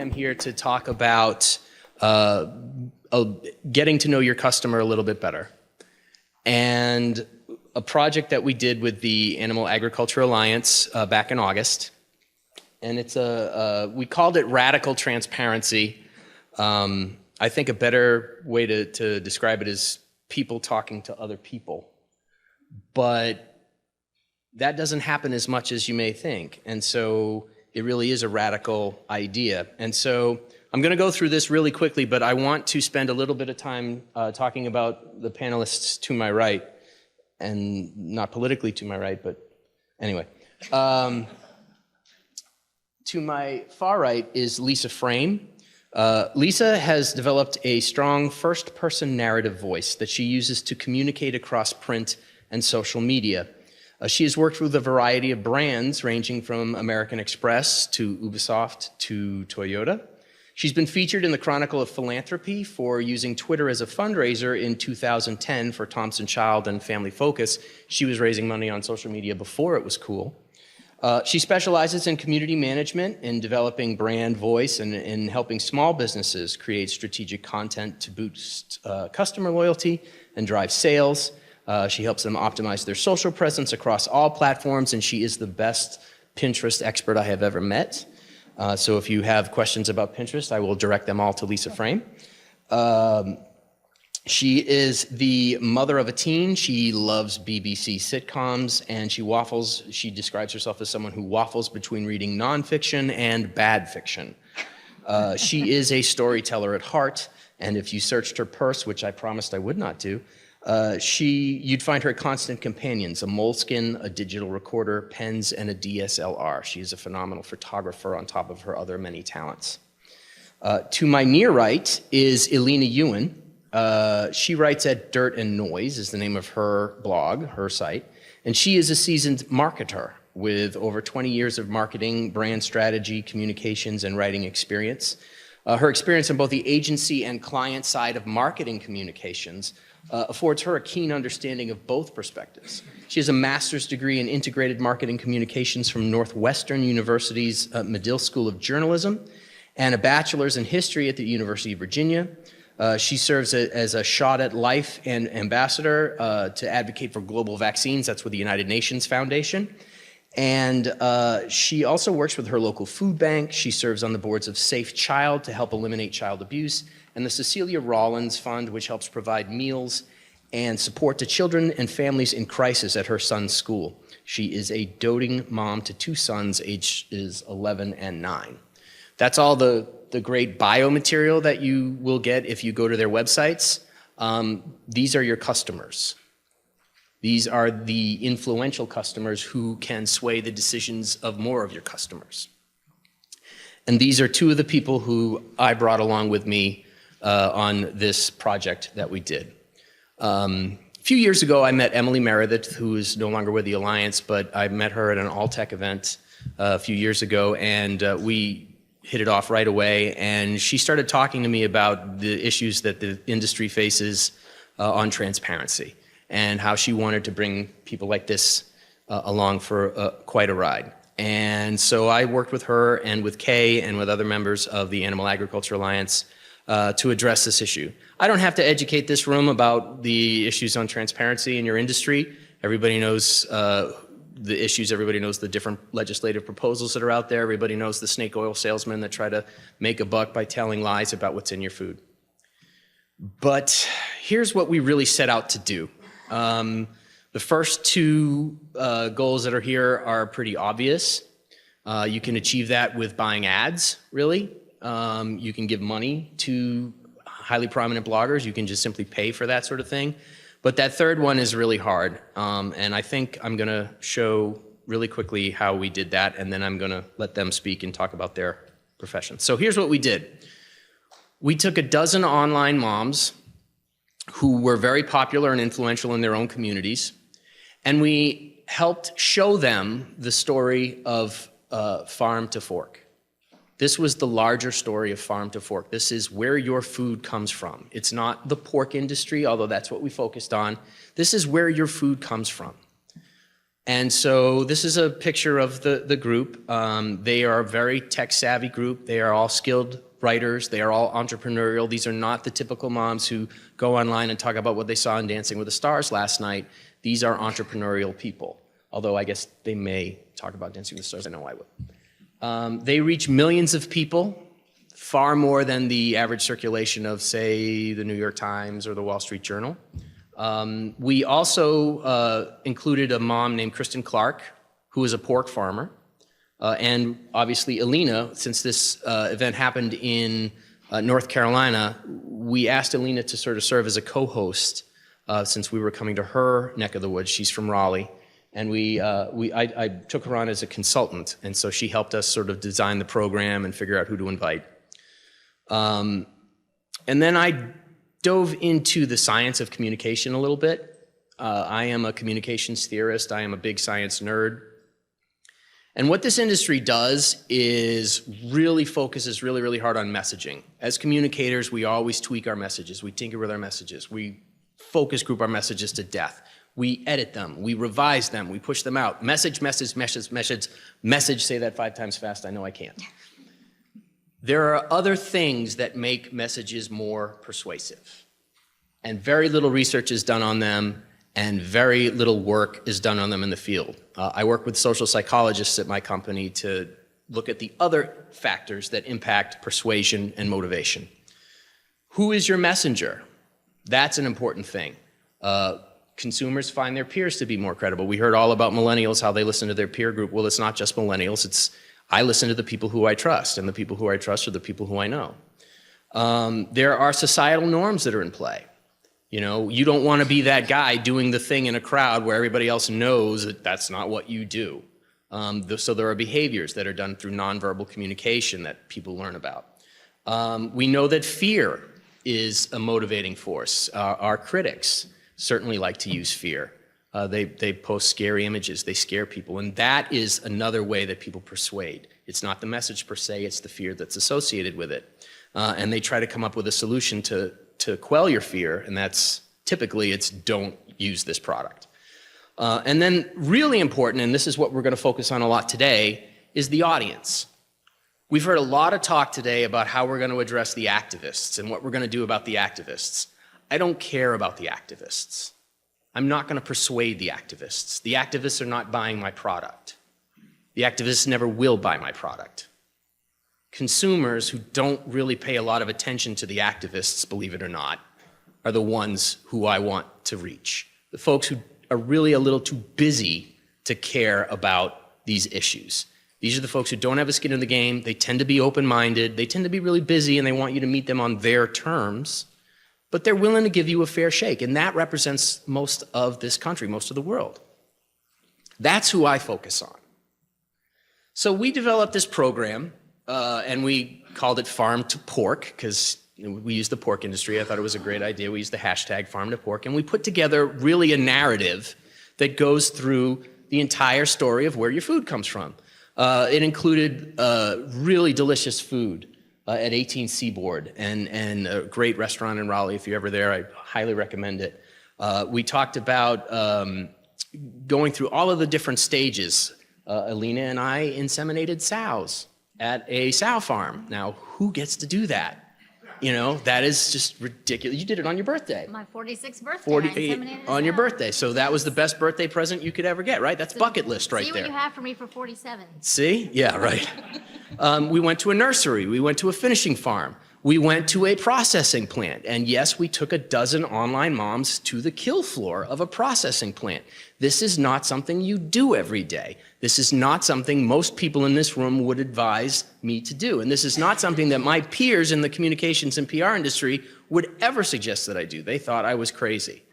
am here to talk about getting to know your customer a little bit better. And a project that we did with the Animal Agriculture Alliance back in August. And it's we called it Radical Transparency. I think a better way to describe it is people talking to other people. But that doesn't happen as much as you may think. And so it really is a radical idea. And so I'm going to go through this really quickly, but I want to spend a little bit of time talking about the panelists to my right, and not politically to my right, but anyway. To my far right is Lisa Frame. Lisa has developed a strong first-person narrative voice that she uses to communicate across print and social media. She has worked with a variety of brands ranging from American Express to Ubisoft to Toyota. She's been featured in the Chronicle of Philanthropy for using Twitter as a fundraiser in 2010 for Thompson Child and Family Focus. She was raising money on social media before it was cool. She specializes in community management, in developing brand voice, and in helping small businesses create strategic content to boost customer loyalty and drive sales. She helps them optimize their social presence across all platforms, and she is the best Pinterest expert I have ever met. So if you have questions about Pinterest, I will direct them all to Lisa Frame. She is the mother of a teen. She loves BBC sitcoms, and she describes herself as someone who waffles between reading nonfiction and bad fiction. She is a storyteller at heart, and if you searched her purse, which I promised I would not do, you'd find her constant companions: a moleskin, a digital recorder, pens, and a DSLR. She is a phenomenal photographer on top of her other many talents. To my near right is Elena Ewan. She writes at Dirt and Noise, is the name of her blog, her site, and she is a seasoned marketer with over 20 years of marketing, brand strategy, communications, and writing experience. Her experience on both the agency and client side of marketing communications affords her a keen understanding of both perspectives. She has a master's degree in integrated marketing communications from Northwestern University's Medill School of Journalism and a bachelor's in history at the University of Virginia. She serves as a Shot at Life and ambassador to advocate for global vaccines. That's with the United Nations Foundation. And she also works with her local food bank. She serves on the boards of Safe Child to help eliminate child abuse, and the Cecilia Rollins Fund, which helps provide meals and support to children and families in crisis at her son's school. She is a doting mom to two sons, ages 11 and 9. That's all the great bio material that you will get if you go to their websites. These are your customers. These are the influential customers who can sway the decisions of more of your customers. And these are two of the people who I brought along with me on this project that we did. A few years ago, I met Emily Meredith, who is no longer with the Alliance, but I met her at an all-tech event a few years ago, and we hit it off right away. And she started talking to me about the issues that the industry faces on transparency, and how she wanted to bring people like this along for quite a ride. And so I worked with her and with Kay and with other members of the Animal Agriculture Alliance to address this issue. I don't have to educate this room about the issues on transparency in your industry. Everybody knows the issues, everybody knows the different legislative proposals that are out there, everybody knows the snake oil salesmen that try to make a buck by telling lies about what's in your food. But here's what we really set out to do. The first two goals that are here are pretty obvious. You can achieve that with buying ads, really. You can give money to highly prominent bloggers. You can just simply pay for that sort of thing. But that third one is really hard. And I think I'm going to show really quickly how we did that, and then I'm going to let them speak and talk about their profession. So here's what we did. We took a dozen online moms who were very popular and influential in their own communities, and we helped show them the story of farm to fork. This was the larger story of farm to fork. This is where your food comes from. It's not the pork industry, although that's what we focused on. This is where your food comes from. And so this is a picture of the group. They are a very tech-savvy group. They are all skilled writers. They are all entrepreneurial. These are not the typical moms who go online and talk about what they saw in Dancing with the Stars last night. These are entrepreneurial people, although I guess they may talk about Dancing with the Stars. I know I would. They reach millions of people, far more than the average circulation of, say, the New York Times or the Wall Street Journal. We also included a mom named Kristen Clark, who is a pork farmer. And obviously Alina, since this event happened in North Carolina, we asked Alina to sort of serve as a co-host since we were coming to her neck of the woods. She's from Raleigh. And I took her on as a consultant. And so she helped us sort of design the program and figure out who to invite. And then I dove into the science of communication a little bit. I am a communications theorist. I am a big science nerd. And what this industry does is really focuses really hard on messaging. As communicators, we always tweak our messages. We tinker with our messages. We focus group our messages to death. We edit them. We revise them. We push them out. Message, say that 5 times fast. I know I can't. There are other things that make messages more persuasive. And very little research is done on them, and very little work is done on them in the field. I work with social psychologists at my company to look at the other factors that impact persuasion and motivation. Who is your messenger? That's an important thing. Consumers find their peers to be more credible. We heard all about millennials, how they listen to their peer group. Well, it's not just millennials. I listen to the people who I trust, and the people who I trust are the people who I know. There are societal norms that are in play. You know, you don't want to be that guy doing the thing in a crowd where everybody else knows that that's not what you do. So there are behaviors that are done through nonverbal communication that people learn about. We know that fear is a motivating force. Our critics certainly like to use fear. They post scary images, they scare people, and that is another way that people persuade. It's not the message per se, it's the fear that's associated with it. And they try to come up with a solution to quell your fear, and that's typically it's don't use this product. And then really important, and this is what we're going to focus on a lot today, is the audience. We've heard a lot of talk today about how we're going to address the activists and what we're going to do about the activists. I don't care about the activists. I'm not going to persuade the activists. The activists are not buying my product. The activists never will buy my product. Consumers who don't really pay a lot of attention to the activists, believe it or not, are the ones who I want to reach. The folks who are really a little too busy to care about these issues. These are the folks who don't have a skin in the game. They tend to be open-minded. They tend to be really busy, and they want you to meet them on their terms. But they're willing to give you a fair shake, and that represents most of this country, most of the world. That's who I focus on. So we developed this program, and we called it Farm to Pork, because we use the pork industry. I thought it was a great idea. We used the hashtag Farm to Pork, and we put together really a narrative that goes through the entire story of where your food comes from. It included really delicious food at 18 Seaboard and a great restaurant in Raleigh. If you're ever there, I highly recommend it. We talked about going through all of the different stages. Alina and I inseminated sows at a sow farm. Now, who gets to do that? You know, that is just ridiculous. You did it on your birthday. My 46th birthday. On your birthday. So that was the best birthday present you could ever get, right? That's bucket list right there. See what you have for me for 47. See? Yeah, right. We went to a nursery. We went to a finishing farm. We went to a processing plant. And yes, we took a dozen online moms to the kill floor of a processing plant. This is not something you do every day. This is not something most people in this room would advise me to do. And this is not something that my peers in the communications and PR industry would ever suggest that I do. They thought I was crazy.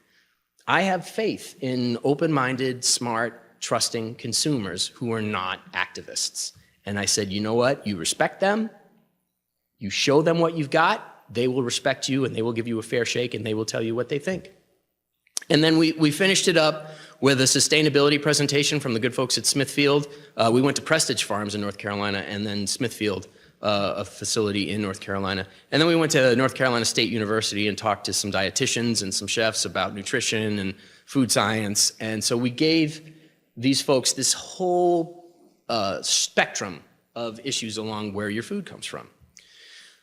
I have faith in open-minded, smart, trusting consumers who are not activists. And I said, you know what? You respect them. You show them what you've got, they will respect you, and they will give you a fair shake, and they will tell you what they think. And then we finished it up with a sustainability presentation from the good folks at Smithfield. We went to Prestige Farms in North Carolina, and then Smithfield, a facility in North Carolina. And then we went to North Carolina State University and talked to some dietitians and some chefs about nutrition and food science. And so we gave these folks this whole spectrum of issues along where your food comes from.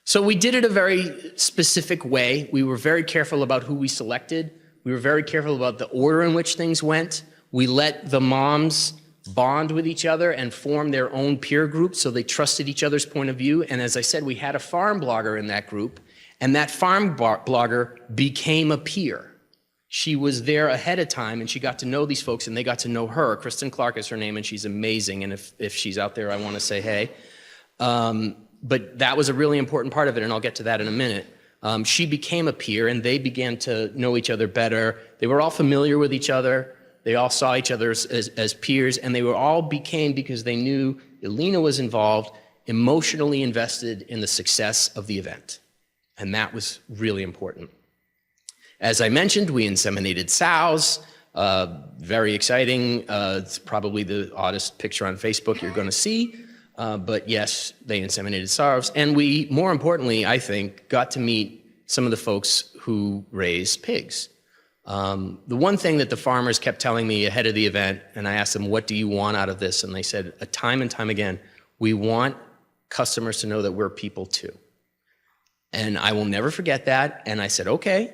So we did it a very specific way. We were very careful about who we selected. We were very careful about the order in which things went. We let the moms bond with each other and form their own peer group so they trusted each other's point of view. And as I said, we had a farm blogger in that group, and that farm blogger became a peer. She was there ahead of time, and she got to know these folks, and they got to know her. Kristen Clark is her name, and she's amazing. And if she's out there, I want to say hey. But that was a really important part of it, and I'll get to that in a minute. She became a peer, and they began to know each other better. They were all familiar with each other. They all saw each other as peers, and they were all became, because they knew Elena was involved, emotionally invested in the success of the event. And that was really important. As I mentioned, we inseminated sows. Very exciting. It's probably the oddest picture on Facebook you're going to see. But yes, they inseminated sows. And we, more importantly, I think, got to meet some of the folks who raise pigs. The one thing that the farmers kept telling me ahead of the event, and I asked them, what do you want out of this? And they said, time and time again, we want customers to know that we're people too. And I will never forget that. And I said, okay,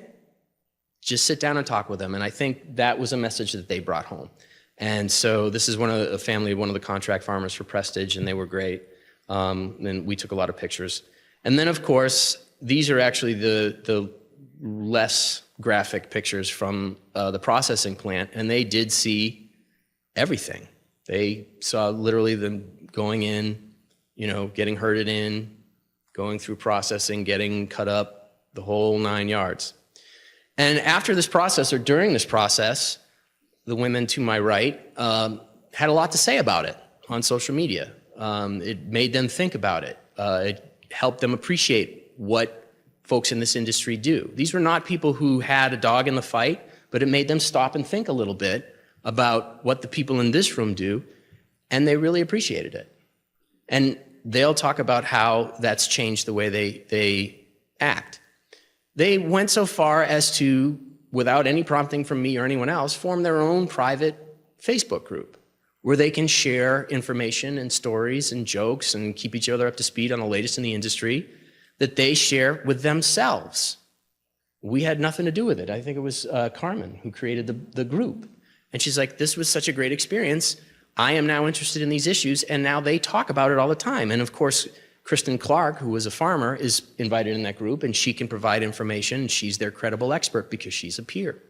just sit down and talk with them. And I think that was a message that they brought home. And so this is a family of one of the contract farmers for Prestige, and they were great. And we took a lot of pictures. And then, of course, these are actually the less graphic pictures from the processing plant, and they did see everything. They saw literally them going in, getting herded in, going through processing, getting cut up, the whole 9 yards. And after this process, or during this process, the women to my right had a lot to say about it on social media. It made them think about it. It helped them appreciate what folks in this industry do. These were not people who had a dog in the fight, but it made them stop and think a little bit about what the people in this room do, and they really appreciated it. And they'll talk about how that's changed the way they act. They went so far as to, without any prompting from me or anyone else, form their own private Facebook group where they can share information and stories and jokes and keep each other up to speed on the latest in the industry that they share with themselves. We had nothing to do with it. I think it was Carmen who created the group. And she's like, this was such a great experience. I am now interested in these issues, and now they talk about it all the time. And of course, Kristen Clark, who was a farmer, is invited in that group, and she can provide information, and she's their credible expert because she's a peer.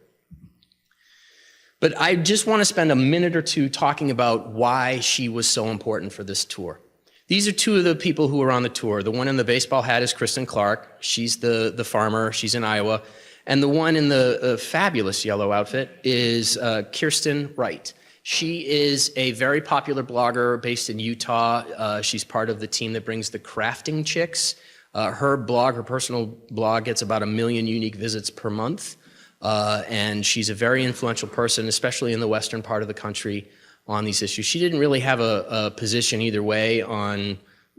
But I just want to spend a minute or two talking about why she was so important for this tour. These are two of the people who were on the tour. The one in the baseball hat is Kristen Clark. She's the farmer. She's in Iowa. And the one in the fabulous yellow outfit is Kirsten Wright. She is a very popular blogger based in Utah. She's part of the team that brings the Crafting Chicks. Her personal blog, gets about 1 million unique visits per month. And she's a very influential person, especially in the western part of the country, on these issues. She didn't really have a position either way on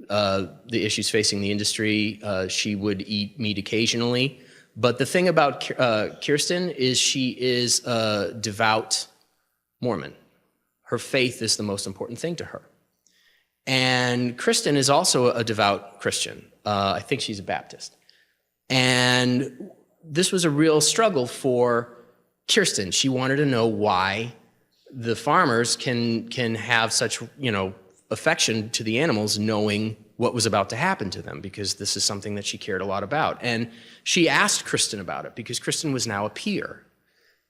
the issues facing the industry. She would eat meat occasionally. But the thing about Kirsten is she is a devout Mormon. Her faith is the most important thing to her. And Kristen is also a devout Christian. I think she's a Baptist. And this was a real struggle for Kirsten. She wanted to know why the farmers can have such, affection to the animals, knowing what was about to happen to them, because this is something that she cared a lot about. And she asked Kristen about it because Kristen was now a peer.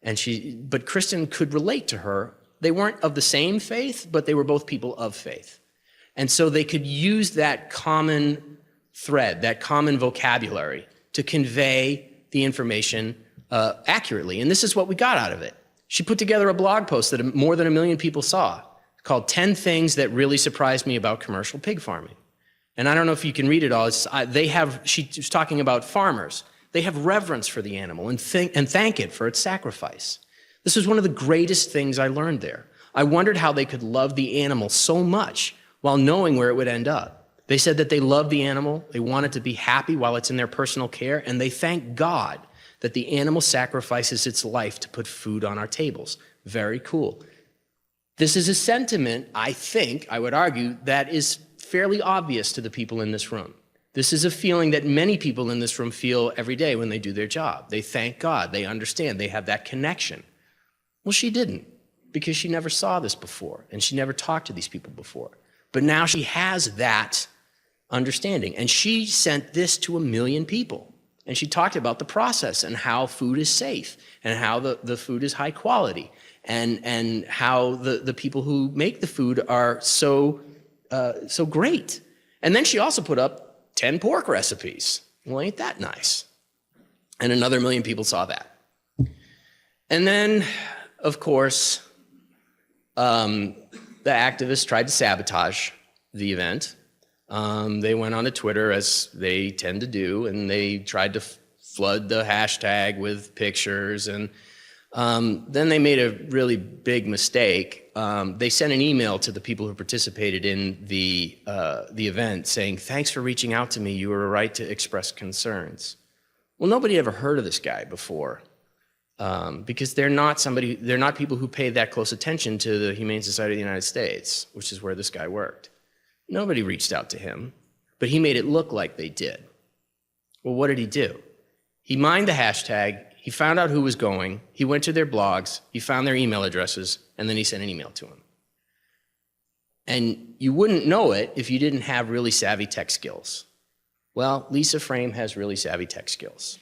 But Kristen could relate to her. They weren't of the same faith, but they were both people of faith. And so they could use that common thread, that common vocabulary, to convey the information accurately. And this is what we got out of it. She put together a blog post that more than 1 million people saw, called 10 Things That Really Surprised Me About Commercial Pig Farming. And I don't know if you can read it all. She was talking about farmers. They have reverence for the animal and thank it for its sacrifice. This was one of the greatest things I learned there. I wondered how they could love the animal so much while knowing where it would end up. They said that they love the animal, they want it to be happy while it's in their personal care, and they thank God that the animal sacrifices its life to put food on our tables. Very cool. This is a sentiment, I would argue, that is fairly obvious to the people in this room. This is a feeling that many people in this room feel every day when they do their job. They thank God, they understand, they have that connection. Well, she didn't, because she never saw this before, and she never talked to these people before. But now she has that understanding, and she sent this to 1 million people. And she talked about the process and how food is safe, and how the food is high quality, and how the people who make the food are so great. And then she also put up 10 pork recipes. Well, ain't that nice? And another 1 million people saw that. And then, of course, the activists tried to sabotage the event. They went onto Twitter, as they tend to do, and they tried to flood the hashtag with pictures. And then they made a really big mistake. They sent an email to the people who participated in the event saying, "Thanks for reaching out to me. You were right to express concerns." Well, nobody ever heard of this guy before, because they're not people who pay that close attention to the Humane Society of the United States, which is where this guy worked. Nobody reached out to him, but he made it look like they did. Well, what did he do? He mined the hashtag, he found out who was going, he went to their blogs, he found their email addresses, and then he sent an email to them. And you wouldn't know it if you didn't have really savvy tech skills. Well, Lisa Frame has really savvy tech skills.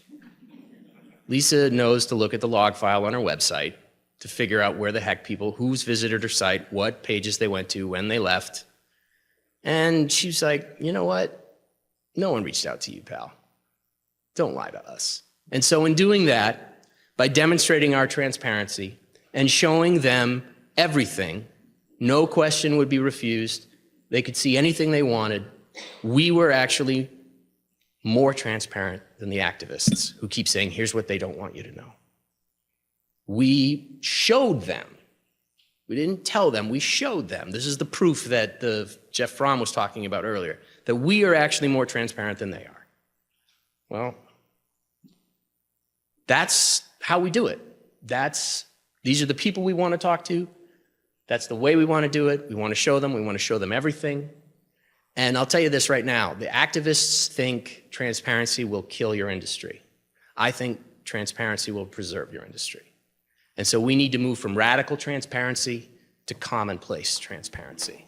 Lisa knows to look at the log file on her website to figure out where the heck who's visited her site, what pages they went to, when they left. And she's like, you know what? No one reached out to you, pal. Don't lie to us. And so in doing that, by demonstrating our transparency and showing them everything, no question would be refused, they could see anything they wanted, we were actually more transparent than the activists who keep saying, here's what they don't want you to know. We showed them. We didn't tell them, we showed them. This is the proof that Jeff Fromm was talking about earlier, that we are actually more transparent than they are. Well, that's how we do it. These are the people we want to talk to. That's the way we want to do it. We want to show them everything. And I'll tell you this right now, the activists think transparency will kill your industry. I think transparency will preserve your industry. And so we need to move from radical transparency to commonplace transparency.